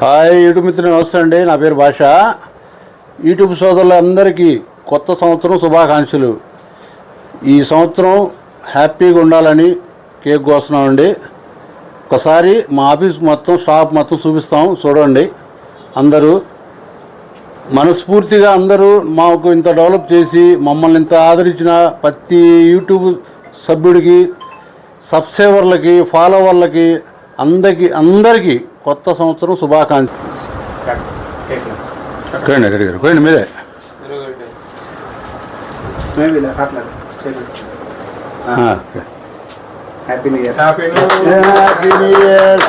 Hi YouTube మిత్రులు, నమస్తే అండి. నా పేరు భాష. యూట్యూబ్ సోదరులందరికీ కొత్త సంవత్సరం శుభాకాంక్షలు. ఈ సంవత్సరం హ్యాపీగా ఉండాలని కేక్ కోస్తున్నామండి. ఒకసారి మా ఆఫీస్ మొత్తం స్టాఫ్ మొత్తం చూపిస్తాం, చూడండి. అందరూ మనస్ఫూర్తిగా అందరూ మాకు ఇంత డెవలప్ చేసి మమ్మల్ని ఇంత ఆదరించిన ప్రతి యూట్యూబ్ సభ్యుడికి, సబ్స్క్రైబర్లకి, ఫాలోవర్లకి అందరికీ కొత్త సంవత్సరం శుభాకాంక్షలు. రెడ్డి గారు కోయండి, మీరే. Happy new year. Happy new year.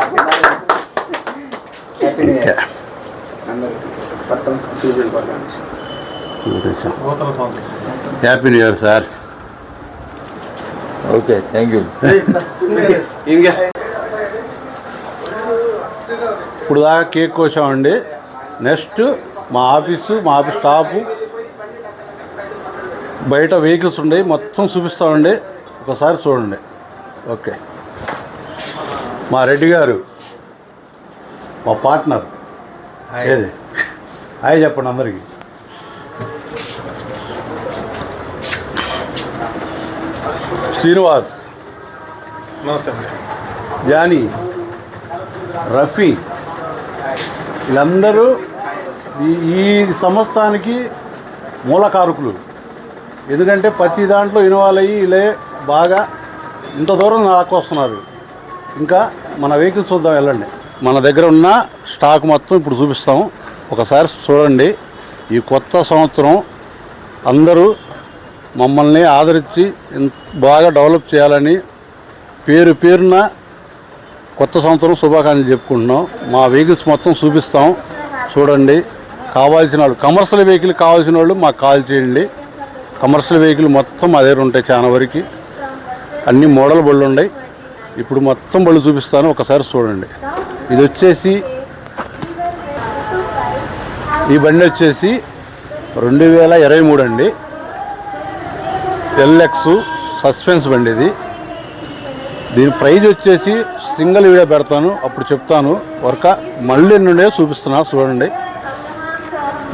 Happy new year sir. Okay, thank you. ఇప్పుడు దాకా కేక్ కోసామండి. నెక్స్ట్ మా ఆఫీస్ స్టాఫ్, బయట వెహికల్స్ ఉన్నాయి, మొత్తం చూపిస్తామండి. ఒకసారి చూడండి. ఓకే. మా రెడ్డి గారు మా పార్ట్నర్. ఏది హాయ్ చెప్పండి అందరికీ. శ్రీనివాస్, జానీ, రఫీ, వీళ్ళందరూ ఈ సంవత్సరానికి మూలకారకులు. ఎందుకంటే ప్రతి దాంట్లో ఇన్వాల్వ్ అయ్యి వీళ్ళే బాగా ఇంత దూరం వస్తున్నారు. ఇంకా మన వెహికల్స్ చూద్దాం, వెళ్ళండి. మన దగ్గర ఉన్న స్టాక్ మొత్తం ఇప్పుడు చూపిస్తాం, ఒకసారి చూడండి. ఈ కొత్త సంవత్సరం అందరూ మమ్మల్ని ఆదరించి బాగా డెవలప్ చేయాలని పేరున కొత్త సంవత్సరం శుభాకాంక్షలు చెప్పుకుంటున్నాం. మా వెహికల్స్ మొత్తం చూపిస్తాం, చూడండి. కావాల్సిన వాళ్ళు, కమర్షియల్ వెహికల్ కావాల్సిన వాళ్ళు మాకు కాల్ చేయండి. కమర్షియల్ వెహికల్ మొత్తం మా దగ్గర ఉంటాయి. చాలా వరకు అన్ని మోడల్ బళ్ళు ఉన్నాయి. ఇప్పుడు మొత్తం బళ్ళు చూపిస్తాను, ఒకసారి చూడండి. ఇది వచ్చేసి ఈ బండి వచ్చేసి 2023 అండి. ఎల్ఎక్స్ సస్పెన్స్ బండి ఇది. దీని ప్రైజ్ వచ్చేసి సింగిల్ వీడియో పెడతాను, అప్పుడు చెప్తాను. మళ్ళీ నుండే చూపిస్తున్నా, చూడండి.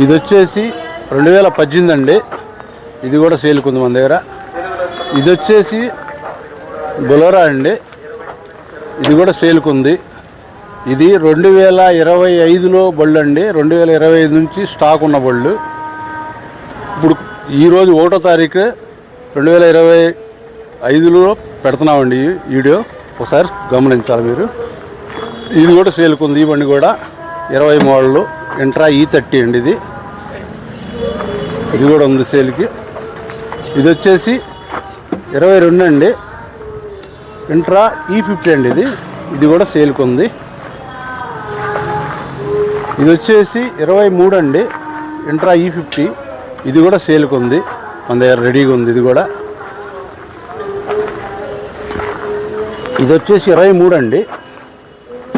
ఇది వచ్చేసి 2018 అండి. ఇది కూడా సేల్కి ఉంది మన దగ్గర. ఇది వచ్చేసి బొలెరో అండి. ఇది కూడా సేల్కి ఉంది. ఇది 2025లో బళ్ళు అండి. 2025 నుంచి స్టాక్ ఉన్న బళ్ళు. ఇప్పుడు ఈరోజు 1వ తారీఖు 2025లో పెడుతున్నామండి ఈ వీడియో, ఒకసారి గమనించాలి మీరు. ఇది కూడా సేల్కి ఉంది. ఈ బండి కూడా 20 మోడల్ ఇంట్రా E30 అండి. ఇది కూడా ఉంది సేల్కి. ఇది వచ్చేసి 22 అండి. ఇంట్రా E50 అండి. ఇది కూడా సేల్కి ఉంది. ఇది వచ్చేసి 23 అండి. Intra E50. ఇది కూడా సేల్కి ఉంది, మన దగ్గర రెడీగా ఉంది. ఇది కూడా ఇది వచ్చేసి 23 అండి.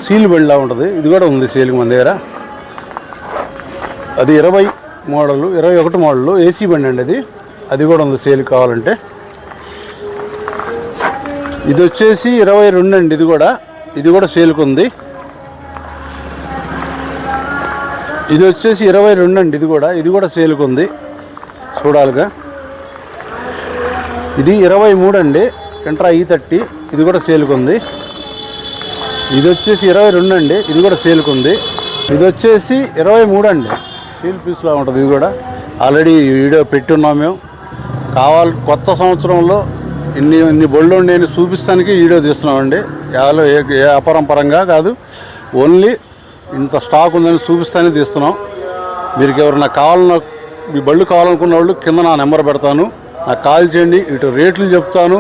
సీల్ బండిలా ఉంటుంది. ఇది కూడా ఉంది సేల్కి మన దగ్గర. అది 20 మోడలు, 21 మోడలు ఏసీ బండి అండి. అది కూడా ఉంది సేల్ కావాలంటే. ఇది వచ్చేసి 22 అండి. ఇది కూడా సేల్కి ఉంది. ఇది వచ్చేసి 22 అండి. ఇది కూడా సేల్కి ఉంది, చూడాలిగా. ఇది 23 అండి. Intra E30. ఇది కూడా సేల్కి ఉంది. ఇది వచ్చేసి 22 అండి. ఇది కూడా సేల్కి ఉంది. ఇది వచ్చేసి 23 అండి. స్టీల్ పీస్లా ఉంటుంది. ఇది కూడా ఆల్రెడీ వీడియో పెట్టున్నాం మేము. కొత్త సంవత్సరంలో ఇన్ని బళ్ళు నేను చూపిస్తానికి వీడియో తీస్తున్నామండి. ఏ వ్యాపారం పరంగా కాదు, ఓన్లీ ఇంత స్టాక్ ఉందని చూపిస్తానే తీస్తున్నాం. మీరు ఎవరైనా ఈ బళ్ళు కావాలనుకున్న వాళ్ళు కింద నా నెంబర్ పెడతాను, నాకు కాల్ చేయండి. ఇటు రేట్లు చెప్తాను,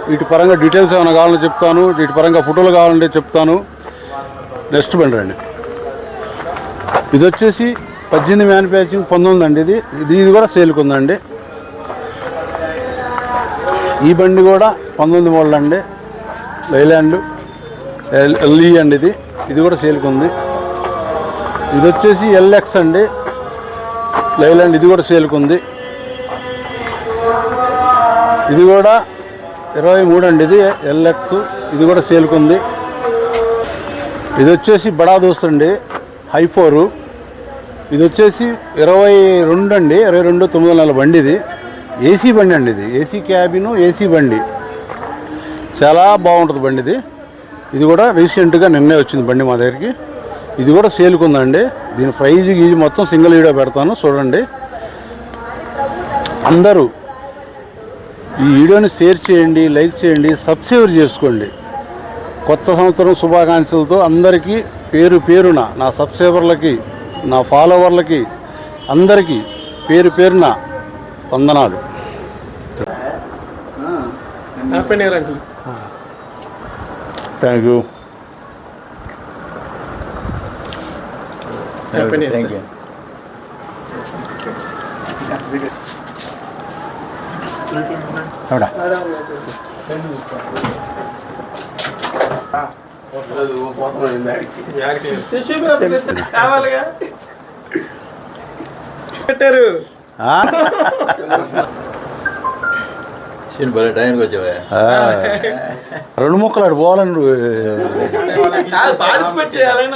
వీటి పరంగా డీటెయిల్స్ ఏమైనా కావాలని చెప్తాను, వీటి పరంగా ఫోటోలు కావాలంటే చెప్తాను. నెక్స్ట్ బండి రండి. ఇది వచ్చేసి 18 మ్యానుఫ్యాక్చరింగ్ 19 అండి. ఇది కూడా సేల్కి ఉందండి. ఈ బండి కూడా 19 మోడల్ అండి. లైలాండ్ ఎల్ఈ అండి. ఇది కూడా సేల్కి ఉంది. ఇది వచ్చేసి ఎల్ఎక్స్ అండి. లైలాండ్. ఇది కూడా సేల్కి ఉంది. ఇది కూడా 23 అండి. ఎల్ఎక్స్. ఇది కూడా సేల్కి ఉంది. ఇది వచ్చేసి బడా దోస్త్ అండి, హై4. ఇది వచ్చేసి 22 అండి, 22 900 బండి. ఇది ఏసీ బండి అండి, ఇది ఏసీ క్యాబిను, ఏసీ బండి. చాలా బాగుంటుంది బండి ఇది. ఇది కూడా రీసెంట్గా నిన్నే వచ్చింది బండి మా దగ్గరికి. ఇది కూడా సేల్కి ఉందండి. దీని ప్రైజ్ ఇది మొత్తం సింగిల్ వీడియో పెడతాను చూడండి. అందరూ ఈ వీడియోని షేర్ చేయండి, లైక్ చేయండి, సబ్స్క్రైబ్ చేసుకోండి. కొత్త సంవత్సరం శుభాకాంక్షలతో అందరికీ పేరు పేరున నా సబ్స్క్రైబర్లకి, నా ఫాలోవర్లకి అందరికీ పేరు పేరున వందనాలు. Thank you. పెట్టారు టైంకి వచ్చావా? 2 ముక్కలు అటు పోవాలని పార్టిసిపేట్ చేయాలని